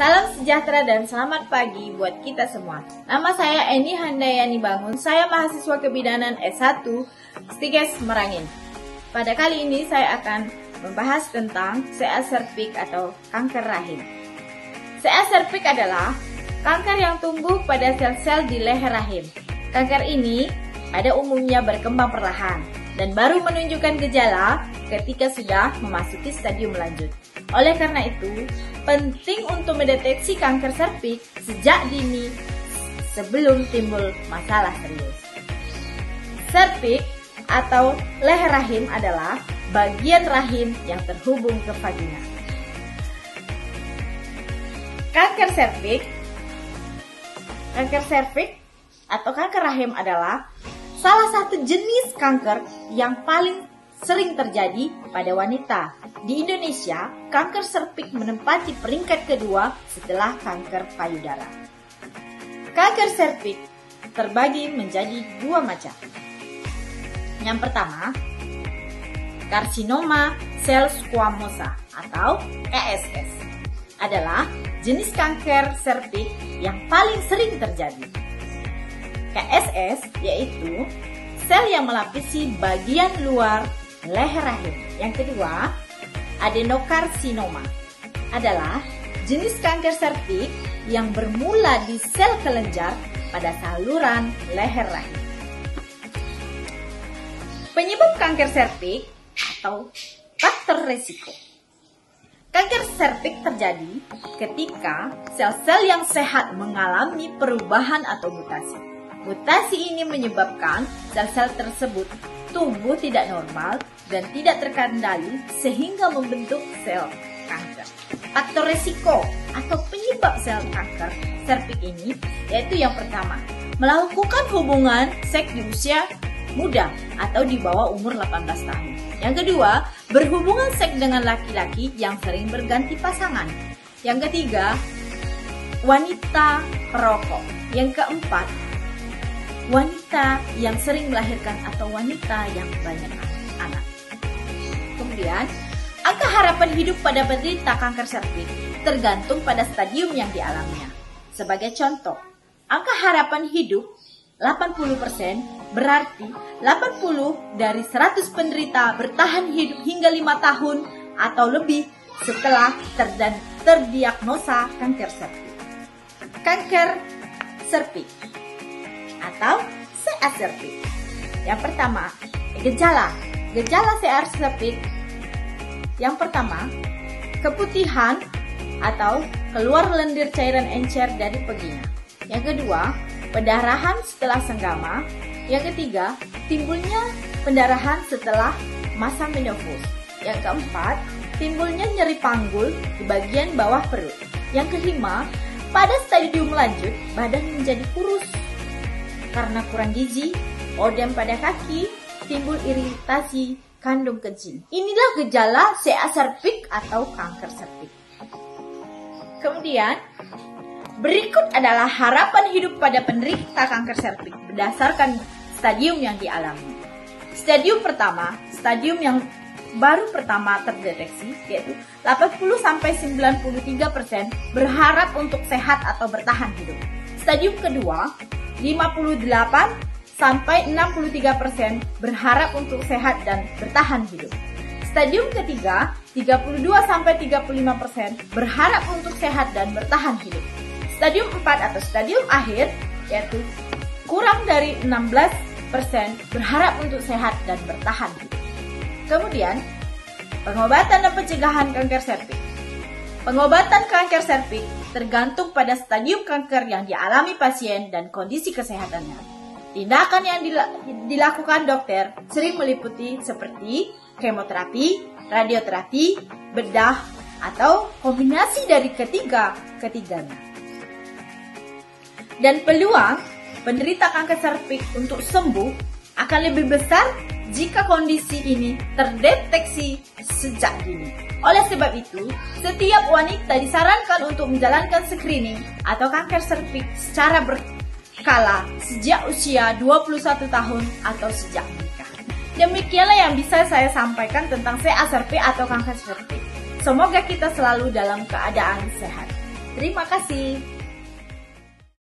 Salam sejahtera dan selamat pagi buat kita semua. Nama saya Eni Handayani Bangun, saya mahasiswa kebidanan S1 STIKES Merangin. Pada kali ini saya akan membahas tentang CA cervix atau kanker rahim. CA cervix adalah kanker yang tumbuh pada sel-sel di leher rahim. Kanker ini pada umumnya berkembang perlahan dan baru menunjukkan gejala ketika sudah memasuki stadium lanjut. Oleh karena itu, penting untuk mendeteksi kanker serviks sejak dini sebelum timbul masalah serius. Serviks atau leher rahim adalah bagian rahim yang terhubung ke vagina. Kanker serviks atau kanker rahim adalah salah satu jenis kanker yang paling sering terjadi pada wanita. Di Indonesia, kanker serviks menempati peringkat kedua setelah kanker payudara. Kanker serviks terbagi menjadi dua macam. Yang pertama, karsinoma sel squamosa atau KSS adalah jenis kanker serviks yang paling sering terjadi. KSS yaitu sel yang melapisi bagian luar leher rahim. Yang kedua, adenokarsinoma adalah jenis kanker serviks yang bermula di sel kelenjar pada saluran leher rahim. Penyebab kanker serviks atau faktor resiko. Kanker serviks terjadi ketika sel-sel yang sehat mengalami perubahan atau mutasi. Mutasi ini menyebabkan sel-sel tersebut tumbuh tidak normal dan tidak terkendali sehingga membentuk sel kanker. Faktor resiko atau penyebab sel kanker serviks ini yaitu yang pertama, melakukan hubungan seks di usia muda atau di bawah umur 18 tahun. Yang kedua, berhubungan seks dengan laki-laki yang sering berganti pasangan. Yang ketiga, wanita perokok. Yang keempat, wanita yang sering melahirkan atau wanita yang banyak anak. Kemudian, angka harapan hidup pada penderita kanker serviks tergantung pada stadium yang dialaminya. Sebagai contoh, angka harapan hidup 80% berarti 80 dari 100 penderita bertahan hidup hingga 5 tahun atau lebih setelah terdiagnosa kanker serviks. Kanker serviks atau CA cervix. Yang pertama, gejala CA cervix. Yang pertama, keputihan atau keluar lendir cairan encer dari vagina. Yang kedua, pendarahan setelah senggama. Yang ketiga, timbulnya pendarahan setelah masa menopause. Yang keempat, timbulnya nyeri panggul di bagian bawah perut. Yang kelima, pada stadium lanjut, badan menjadi kurus karena kurang gizi, odem pada kaki, timbul iritasi kandung kencing. Inilah gejala CA cervix atau kanker serviks. Kemudian, berikut adalah harapan hidup pada penderita kanker serviks berdasarkan stadium yang dialami. Stadium pertama, stadium yang baru pertama terdeteksi, yaitu 80-93% berharap untuk sehat atau bertahan hidup. Stadium kedua, 58-63% berharap untuk sehat dan bertahan hidup. Stadium ketiga, 32-35% berharap untuk sehat dan bertahan hidup. Stadium 4 atau stadium akhir, yaitu kurang dari 16% berharap untuk sehat dan bertahan hidup. Kemudian, pengobatan dan pencegahan kanker serviks. Pengobatan kanker serviks tergantung pada stadium kanker yang dialami pasien dan kondisi kesehatannya. Tindakan yang dilakukan dokter sering meliputi seperti kemoterapi, radioterapi, bedah, atau kombinasi dari ketiganya. Dan peluang penderita kanker serviks untuk sembuh akan lebih besar jika kondisi ini terdeteksi sejak dini. Oleh sebab itu, setiap wanita disarankan untuk menjalankan screening atau kanker serviks secara berkala sejak usia 21 tahun atau sejak menikah. Demikianlah yang bisa saya sampaikan tentang CA cervix atau kanker serviks. Semoga kita selalu dalam keadaan sehat. Terima kasih.